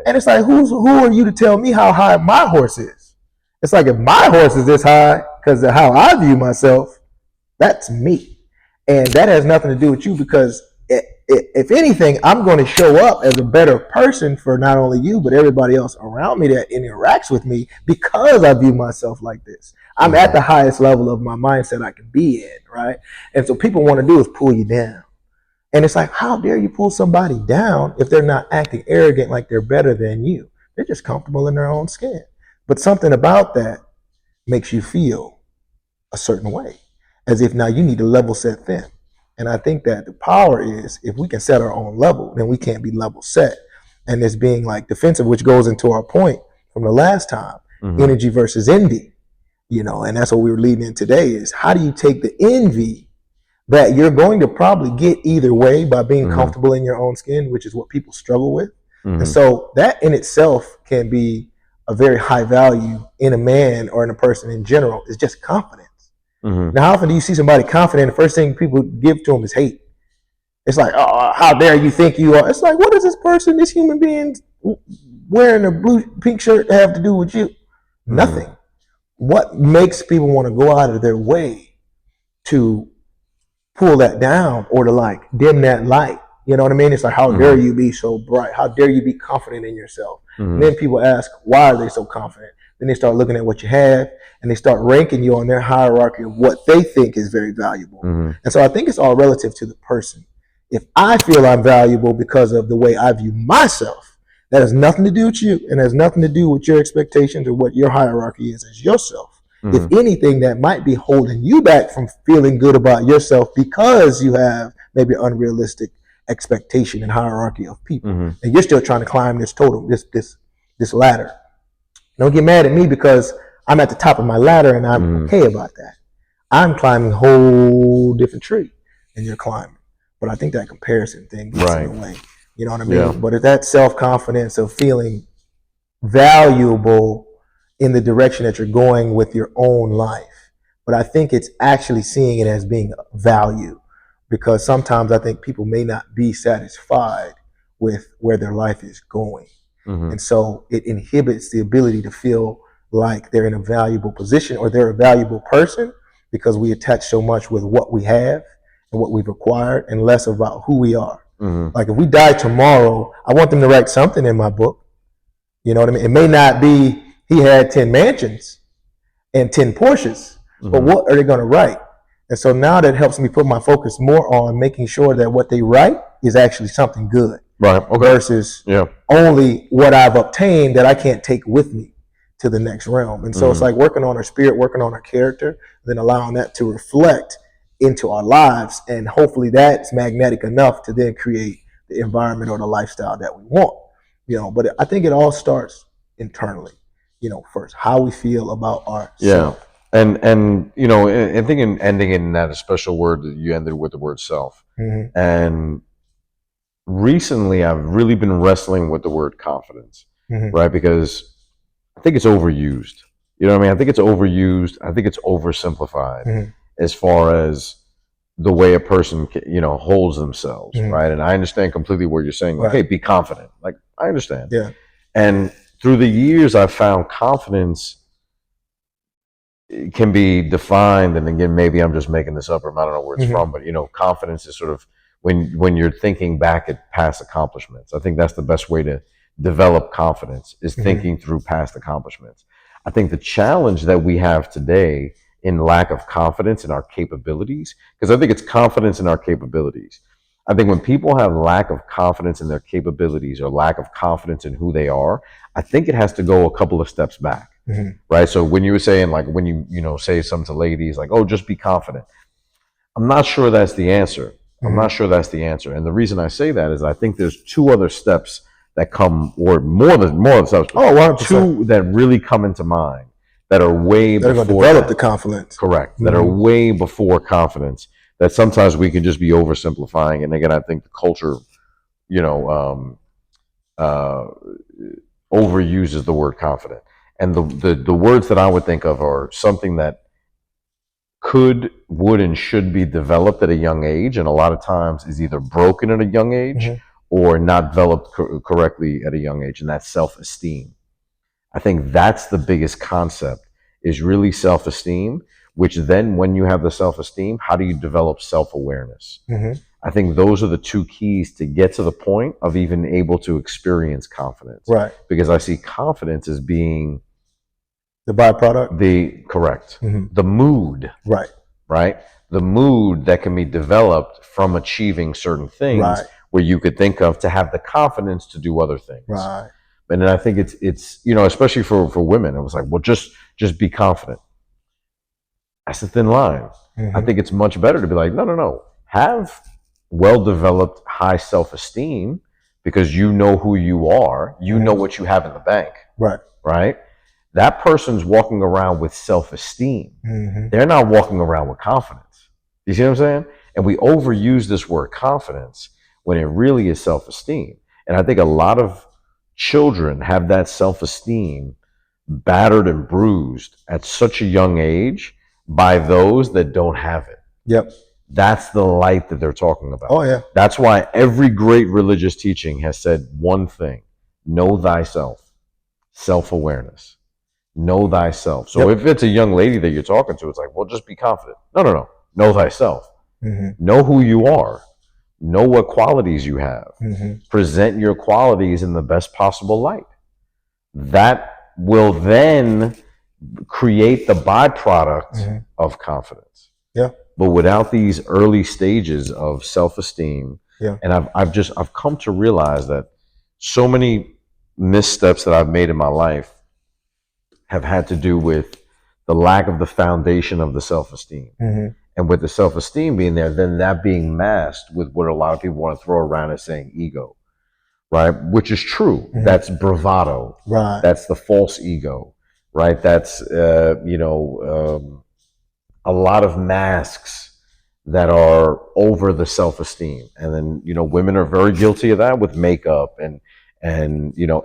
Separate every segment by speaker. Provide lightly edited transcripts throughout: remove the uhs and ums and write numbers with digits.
Speaker 1: And it's like, who are you to tell me how high my horse is? It's like, if my horse is this high because of how I view myself, that's me. And that has nothing to do with you, because if anything, I'm going to show up as a better person for not only you, but everybody else around me that interacts with me, because I view myself like this. I'm at the highest level of my mindset I can be in, right? And so people want to do is pull you down. And it's like, how dare you pull somebody down if they're not acting arrogant like they're better than you? They're just comfortable in their own skin. But something about that makes you feel a certain way, as if now you need to level set them. And I think that the power is, if we can set our own level, then we can't be level set. And this being like defensive, which goes into our point from the last time, energy versus envy, and that's what we were leading in today, is how do you take the envy that you're going to probably get either way by being comfortable in your own skin, which is what people struggle with. And so that in itself can be a very high value in a man or in a person in general, is just confidence. Now, how often do you see somebody confident, the first thing people give to them is hate? It's like, oh, how dare you think you are? It's like, what does this person, this human being wearing a pink shirt have to do with you? Nothing. What makes people want to go out of their way to pull that down or to like dim that light? You know what I mean? It's like, how dare you be so bright? How dare you be confident in yourself? And then people ask, why are they so confident? Then they start looking at what you have, and they start ranking you on their hierarchy of what they think is very valuable. And so I think it's all relative to the person. If I feel I'm valuable because of the way I view myself, that has nothing to do with you, and has nothing to do with your expectations or what your hierarchy is as yourself. If anything, that might be holding you back from feeling good about yourself, because you have maybe an unrealistic expectation and hierarchy of people, and you're still trying to climb this totem, this ladder. Don't get mad at me because I'm at the top of my ladder and I'm okay about that. I'm climbing a whole different tree and you're climbing. But I think that comparison thing gets in the way. You know what I mean? Yeah. But it's that self-confidence of feeling valuable in the direction that you're going with your own life. But I think it's actually seeing it as being value, because sometimes I think people may not be satisfied with where their life is going. And so it inhibits the ability to feel like they're in a valuable position or they're a valuable person, because we attach so much with what we have and what we've acquired, and less about who we are. Like, if we die tomorrow, I want them to write something in my book. You know what I mean? It may not be he had 10 mansions and 10 Porsches, but what are they going to write? And so now that helps me put my focus more on making sure that what they write is actually something good. Right. Okay. Versus only what I've obtained that I can't take with me to the next realm. And so it's like working on our spirit, working on our character, then allowing that to reflect into our lives. And hopefully that's magnetic enough to then create the environment or the lifestyle that we want. But I think it all starts internally, first, how we feel about ourselves.
Speaker 2: Yeah. And I think in ending in that special word that you ended with, the word self. And recently I've really been wrestling with the word confidence, right? Because I think it's overused. You know what I mean? I think it's overused. I think it's oversimplified as far as the way a person, holds themselves, right? And I understand completely what you're saying. Like, hey, be confident. Like, I understand.
Speaker 1: Yeah.
Speaker 2: And through the years, I've found confidence can be defined, and again, maybe I'm just making this up, or I don't know where it's from, but confidence is sort of when you're thinking back at past accomplishments. I think that's the best way to develop confidence, is thinking through past accomplishments. I think the challenge that we have today in lack of confidence in our capabilities, because I think it's confidence in our capabilities. I think when people have lack of confidence in their capabilities, or lack of confidence in who they are, I think it has to go a couple of steps back. Right. So when you were saying, like, when you say something to ladies like, oh, just be confident, I'm not sure that's the answer. I'm not sure that's the answer. And the reason I say that is I think there's two other steps that come, or more than steps.
Speaker 1: Oh, 100%.
Speaker 2: Two that really come into mind that are way before.
Speaker 1: They're going to develop the confidence.
Speaker 2: Correct. That are way before confidence, that sometimes we can just be oversimplifying. And again, I think the culture, overuses the word confident. And the words that I would think of are something that could, would, and should be developed at a young age, and a lot of times is either broken at a young age or not developed correctly at a young age, and that's self-esteem. I think that's the biggest concept, is really self-esteem, which then when you have the self-esteem, how do you develop self-awareness? I think those are the two keys to get to the point of even able to experience confidence.
Speaker 1: Right.
Speaker 2: Because I see confidence as being
Speaker 1: the byproduct.
Speaker 2: The mood. Right. The mood that can be developed from achieving certain things, where you could think of to have the confidence to do other things.
Speaker 1: Right.
Speaker 2: And then I think it's especially for women, it was like, well, just be confident. That's a thin line. I think it's much better to be like, no. Have well-developed high self-esteem, because you know who you are. You know what you have in the bank. Right? That person's walking around with self-esteem. They're not walking around with confidence. You see what I'm saying? And we overuse this word confidence when it really is self-esteem. And I think a lot of children have that self-esteem battered and bruised at such a young age by those that don't have it.
Speaker 1: Yep.
Speaker 2: That's the light that they're talking about.
Speaker 1: Oh, yeah.
Speaker 2: That's why every great religious teaching has said one thing: know thyself, self-awareness. Know thyself. So if it's a young lady that you're talking to, it's like, well, just be confident. No. Know thyself. Know who you are. Know what qualities you have. Present your qualities in the best possible light. That will then create the byproduct of confidence.
Speaker 1: Yeah.
Speaker 2: But without these early stages of self-esteem, and I've come to realize that so many missteps that I've made in my life have had to do with the lack of the foundation of the self-esteem. And with the self-esteem being there, then that being masked with what a lot of people want to throw around as saying ego, right? Which is true. That's bravado.
Speaker 1: Right.
Speaker 2: That's the false ego, right? That's, a lot of masks that are over the self-esteem. And then, women are very guilty of that with makeup and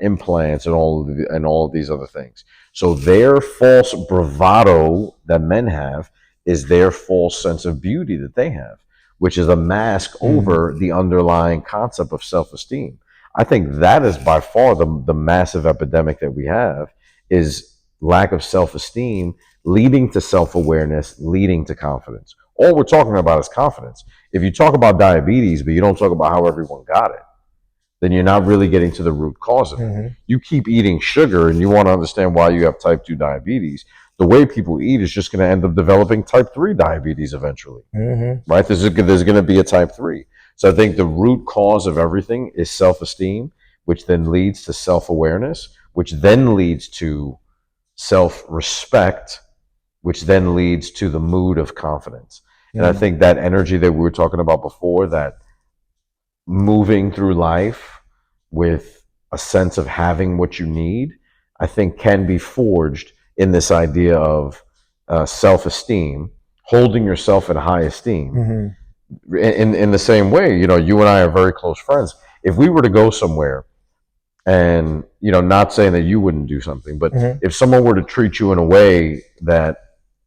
Speaker 2: implants and all of these other things. So their false bravado that men have is their false sense of beauty that they have, which is a mask over the underlying concept of self-esteem. I think that is by far the massive epidemic that we have, is lack of self-esteem leading to self-awareness, leading to confidence. All we're talking about is confidence. If you talk about diabetes, but you don't talk about how everyone got it, then you're not really getting to the root cause of it. You keep eating sugar and you want to understand why you have type 2 diabetes. The way people eat is just going to end up developing type 3 diabetes eventually, right? There's going to be a type 3. So I think the root cause of everything is self-esteem, which then leads to self-awareness, which then leads to self-respect, which then leads to the mood of confidence. And I think that energy that we were talking about before, that moving through life with a sense of having what you need, I think can be forged in this idea of self-esteem, holding yourself in high esteem. In the same way, you and I are very close friends. If we were to go somewhere and, not saying that you wouldn't do something, but if someone were to treat you in a way that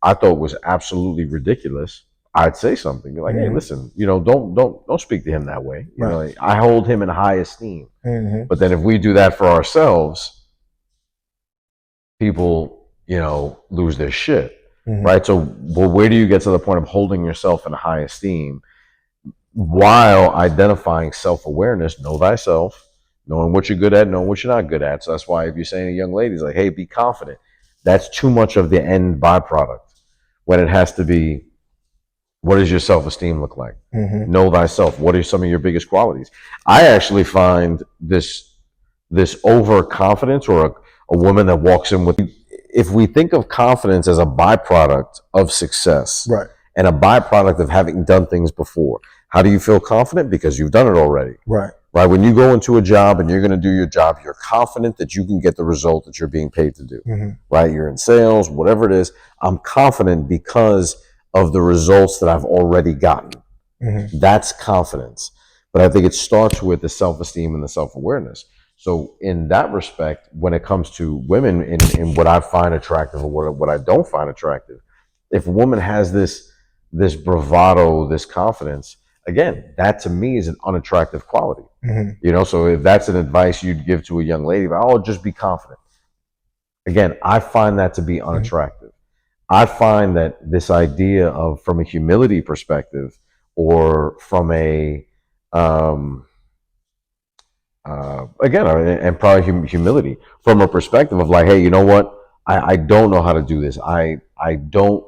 Speaker 2: I thought was absolutely ridiculous, I'd say something. Be like, hey, listen, don't speak to him that way. I hold him in high esteem. But then if we do that for ourselves, people, lose their shit. Right? So, well, where do you get to the point of holding yourself in high esteem while identifying self-awareness? Know thyself, knowing what you're good at, knowing what you're not good at. So that's why if you're saying to young ladies, like, hey, be confident, that's too much of the end byproduct, when it has to be, what does your self-esteem look like? Know thyself. What are some of your biggest qualities? I actually find this overconfidence, or a woman that walks in with, if we think of confidence as a byproduct of success, and a byproduct of having done things before, how do you feel confident? Because you've done it already. Right. When you go into a job and you're going to do your job, you're confident that you can get the result that you're being paid to do. Right? You're in sales, whatever it is. I'm confident because of the results that I've already gotten. That's confidence. But I think it starts with the self-esteem and the self-awareness. So in that respect, when it comes to women, in what I find attractive or what I don't find attractive, if a woman has this bravado, this confidence, again, that to me is an unattractive quality.
Speaker 1: Mm-hmm.
Speaker 2: So if that's an advice you'd give to a young lady, oh, just be confident. Again, I find that to be unattractive. I find that this idea of, from a humility perspective, or from a again, and probably humility, from a perspective of like, hey, you know what? I don't know how to do this. I don't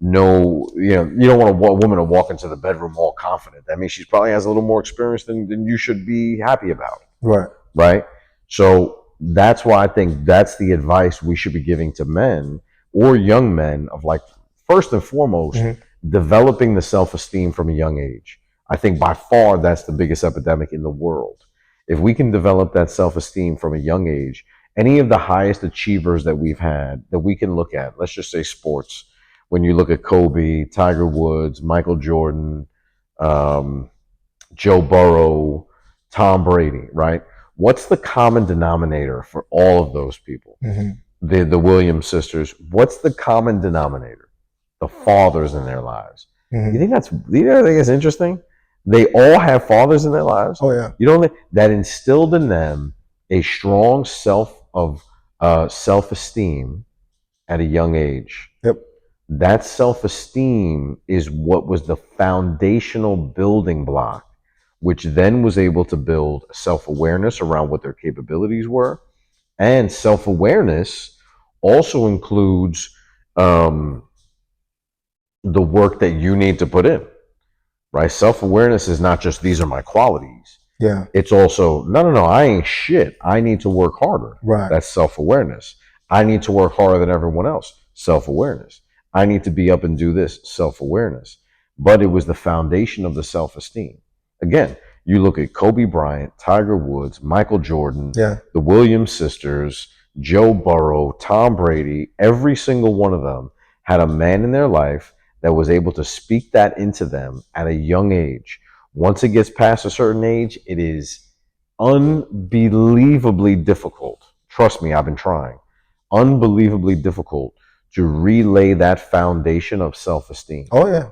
Speaker 2: know. You don't want a woman to walk into the bedroom all confident. That means she probably has a little more experience than you should be happy about.
Speaker 1: Right.
Speaker 2: Right. So that's why I think that's the advice we should be giving to men or young men, of like, first and foremost, developing the self-esteem from a young age. I think by far that's the biggest epidemic in the world. If we can develop that self-esteem from a young age, any of the highest achievers that we've had that we can look at, let's just say sports, when you look at Kobe, Tiger Woods, Michael Jordan, Joe Burrow, Tom Brady, right? What's the common denominator for all of those people? The Williams sisters. What's the common denominator? The fathers in their lives. You think it's interesting? They all have fathers in their lives.
Speaker 1: Oh yeah.
Speaker 2: That instilled in them a strong self-esteem at a young age.
Speaker 1: Yep.
Speaker 2: That self-esteem is what was the foundational building block, which then was able to build self-awareness around what their capabilities were. And self-awareness also includes the work that you need to put in, right? Self-awareness is not just, these are my qualities.
Speaker 1: Yeah.
Speaker 2: It's also, no, I ain't shit. I need to work harder.
Speaker 1: Right.
Speaker 2: That's self-awareness. I need to work harder than everyone else. Self-awareness. I need to be up and do this. Self-awareness. But it was the foundation of the self-esteem. Again, you look at Kobe Bryant, Tiger Woods, Michael Jordan, the Williams sisters, Joe Burrow, Tom Brady. Every single one of them had a man in their life that was able to speak that into them at a young age. Once it gets past a certain age, it is unbelievably difficult. Trust me, I've been trying. Unbelievably difficult to relay that foundation of self-esteem.
Speaker 1: Oh yeah.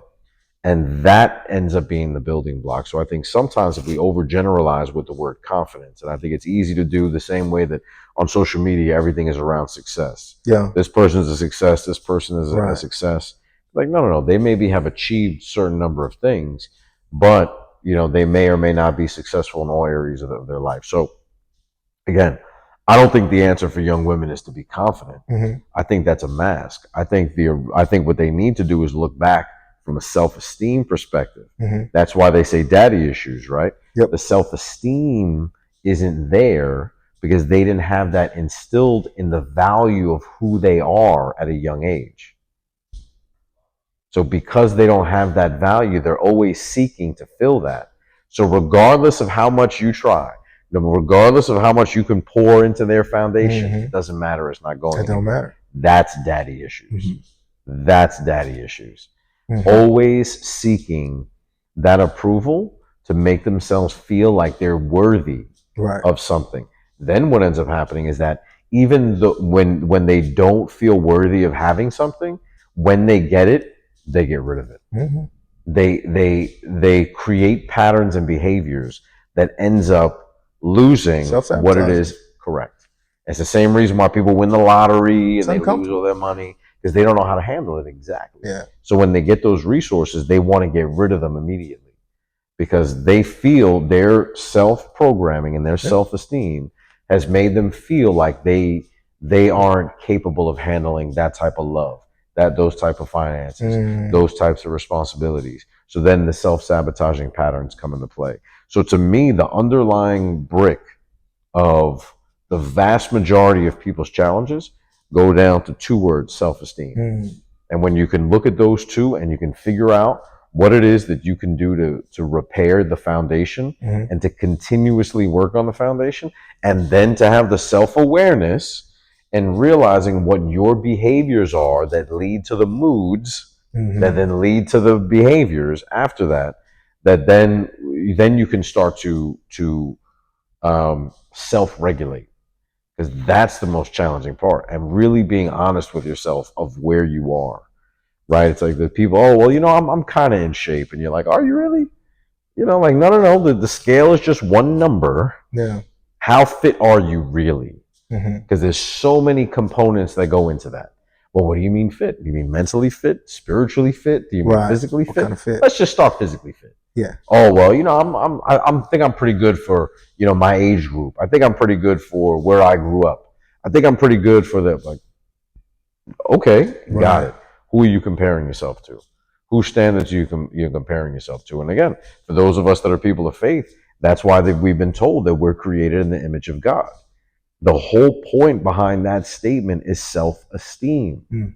Speaker 2: And that ends up being the building block. So I think sometimes if we overgeneralize with the word confidence, and I think it's easy to do the same way that on social media, everything is around success.
Speaker 1: Yeah.
Speaker 2: This person's a success. This person is a success. Like, no. They maybe have achieved a certain number of things, but they may or may not be successful in all areas of their life. So again, I don't think the answer for young women is to be confident. I think that's a mask. I think what they need to do is look back from a self-esteem perspective. That's why they say daddy issues, right?
Speaker 1: Yep.
Speaker 2: The self-esteem isn't there because they didn't have that instilled in the value of who they are at a young age. So because they don't have that value, they're always seeking to fill that. So regardless of how much you try, regardless of how much you can pour into their foundation, it doesn't matter. It's not going.
Speaker 1: It don't matter.
Speaker 2: That's daddy issues. That's daddy issues. Always seeking that approval to make themselves feel like they're worthy of something. Then what ends up happening is that even when they don't feel worthy of having something, when they get it, they get rid of it. They create patterns and behaviors that ends up losing what it is. Correct. It's the same reason why people win the lottery and they lose all their money, because they don't know how to handle it exactly.
Speaker 1: Yeah.
Speaker 2: So when they get those resources, they want to get rid of them immediately because they feel their self-programming and their self-esteem has made them feel like they aren't capable of handling that type of love, those type of finances, those types of responsibilities. So then the self-sabotaging patterns come into play. So to me, the underlying brick of the vast majority of people's challenges go down to two words: self-esteem. And when you can look at those two and you can figure out what it is that you can do to repair the foundation and to continuously work on the foundation, and then to have the self-awareness and realizing what your behaviors are that lead to the moods that then lead to the behaviors after that, then you can start to self-regulate. Because that's the most challenging part, and really being honest with yourself of where you are, right? It's like the people, oh, well, I'm kind of in shape. And you're like, are you really? You know, like, no. The scale is just one number.
Speaker 1: Yeah.
Speaker 2: How fit are you really?
Speaker 1: Mm-hmm.
Speaker 2: Because there's so many components that go into that. Well, what do you mean fit? Do you mean mentally fit, spiritually fit? Do you mean physically
Speaker 1: What
Speaker 2: fit?
Speaker 1: kind of fit?
Speaker 2: Let's just start physically fit.
Speaker 1: Yeah.
Speaker 2: Oh well, you know, I think I'm pretty good for, you know, my age group. I think I'm pretty good for where I grew up. I think I'm pretty good for the, like. Okay, got it. Who are you comparing yourself to? Whose standards you're comparing yourself to? And again, for those of us that are people of faith, that's why we've been told that we're created in the image of God. The whole point behind that statement is self-esteem.
Speaker 1: Mm.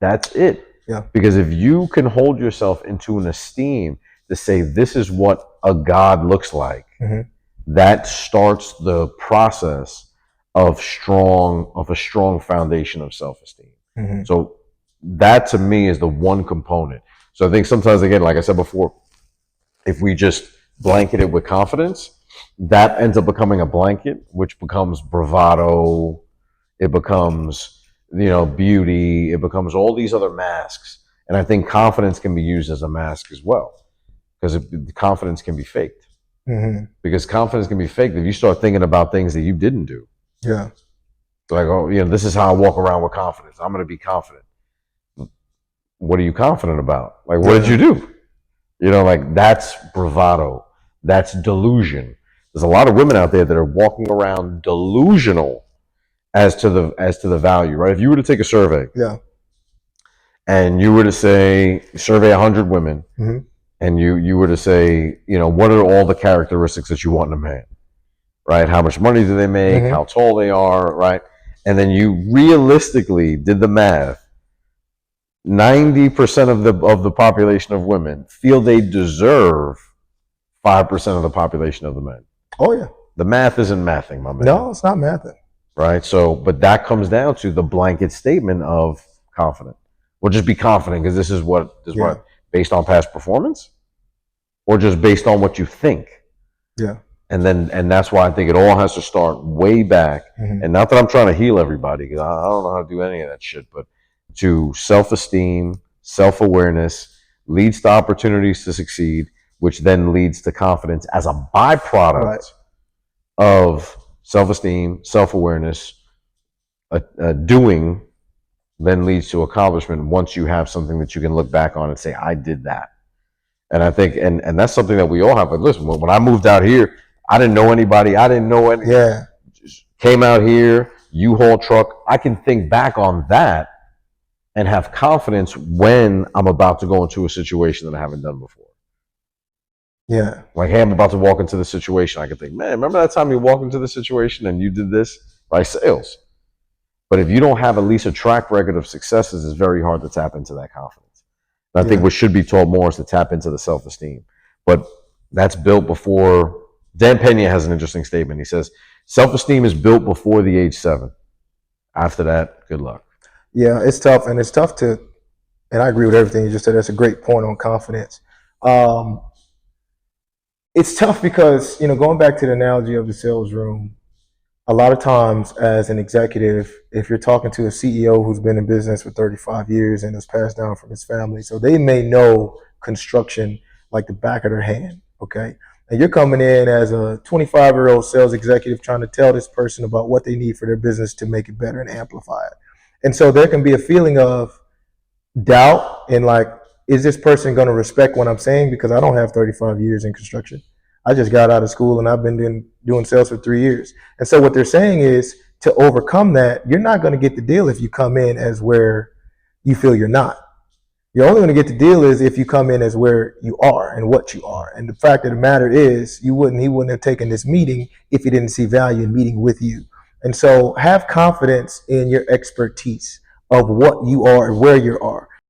Speaker 2: That's it.
Speaker 1: Yeah.
Speaker 2: Because if you can hold yourself into an esteem to say this is what a God looks like,
Speaker 1: mm-hmm.
Speaker 2: that starts the process of a strong foundation of self-esteem.
Speaker 1: Mm-hmm.
Speaker 2: So that to me is the one component. So I think sometimes, again, like I said before, if we just blanket it with confidence, that ends up becoming a blanket, which becomes bravado. It becomes, you know, beauty. It becomes all these other masks. And I think confidence can be used as a mask as well, because confidence can be faked.
Speaker 1: Mm-hmm.
Speaker 2: Because confidence can be faked if you start thinking about things that you didn't do.
Speaker 1: Yeah.
Speaker 2: Like, oh, you know, this is how I walk around with confidence. I'm going to be confident. What are you confident about? Like, what did you do? You know, like, that's bravado. That's delusion. There's a lot of women out there that are walking around delusional as to the value, right? If you were to take a survey,
Speaker 1: yeah,
Speaker 2: and you were to say survey 100 women,
Speaker 1: mm-hmm.
Speaker 2: and you were to say, you know, what are all the characteristics that you want in a man, right? How much money do they make?
Speaker 1: Mm-hmm.
Speaker 2: How tall they are, right? And then you realistically did the math. 90% of the population of women feel they deserve 5% of the population of the men.
Speaker 1: Oh yeah.
Speaker 2: The math isn't mathing, my man.
Speaker 1: No, it's not mathing.
Speaker 2: Right? So, but that comes down to the blanket statement of confident. Well, just be confident because this is what based on past performance, or just based on what you think.
Speaker 1: Yeah.
Speaker 2: And that's why I think it all has to start way back.
Speaker 1: Mm-hmm.
Speaker 2: And not that I'm trying to heal everybody, because I don't know how to do any of that shit, but to self-esteem, self-awareness leads to opportunities to succeed, which then leads to confidence as a byproduct of self-esteem, self-awareness. Doing then leads to accomplishment once you have something that you can look back on and say, I did that. And I think, and that's something that we all have. But listen, when I moved out here, I didn't know anybody. I didn't know any.
Speaker 1: Yeah.
Speaker 2: Came out here, U-Haul truck. I can think back on that and have confidence when I'm about to go into a situation that I haven't done before.
Speaker 1: Yeah.
Speaker 2: Like, hey, I'm about to walk into the situation. I can think, man, remember that time you walked into the situation and you did this? Right? Sales. But if you don't have at least a track record of successes, it's very hard to tap into that confidence. And I think what should be taught more is to tap into the self-esteem. But that's built before. Dan Pena has an interesting statement. He says, self-esteem is built before the age 7. After that, good luck.
Speaker 1: Yeah, it's tough. And it's tough to, and I agree with everything you just said. That's a great point on confidence. It's tough because, you know, going back to the analogy of the sales room, a lot of times as an executive, if you're talking to a CEO who's been in business for 35 years and is passed down from his family, so they may know construction like the back of their hand, okay? And you're coming in as a 25-year-old sales executive trying to tell this person about what they need for their business to make it better and amplify it. And so there can be a feeling of doubt and like, is this person going to respect what I'm saying? Because I don't have 35 years in construction. I just got out of school and I've been doing sales for 3 years. And so what they're saying is, to overcome that, you're not going to get the deal if you come in as where you feel you're not. You're only going to get the deal is if you come in as where you are and what you are. And the fact of the matter is, he wouldn't have taken this meeting if he didn't see value in meeting with you. And so have confidence in your expertise of what you are and where you are.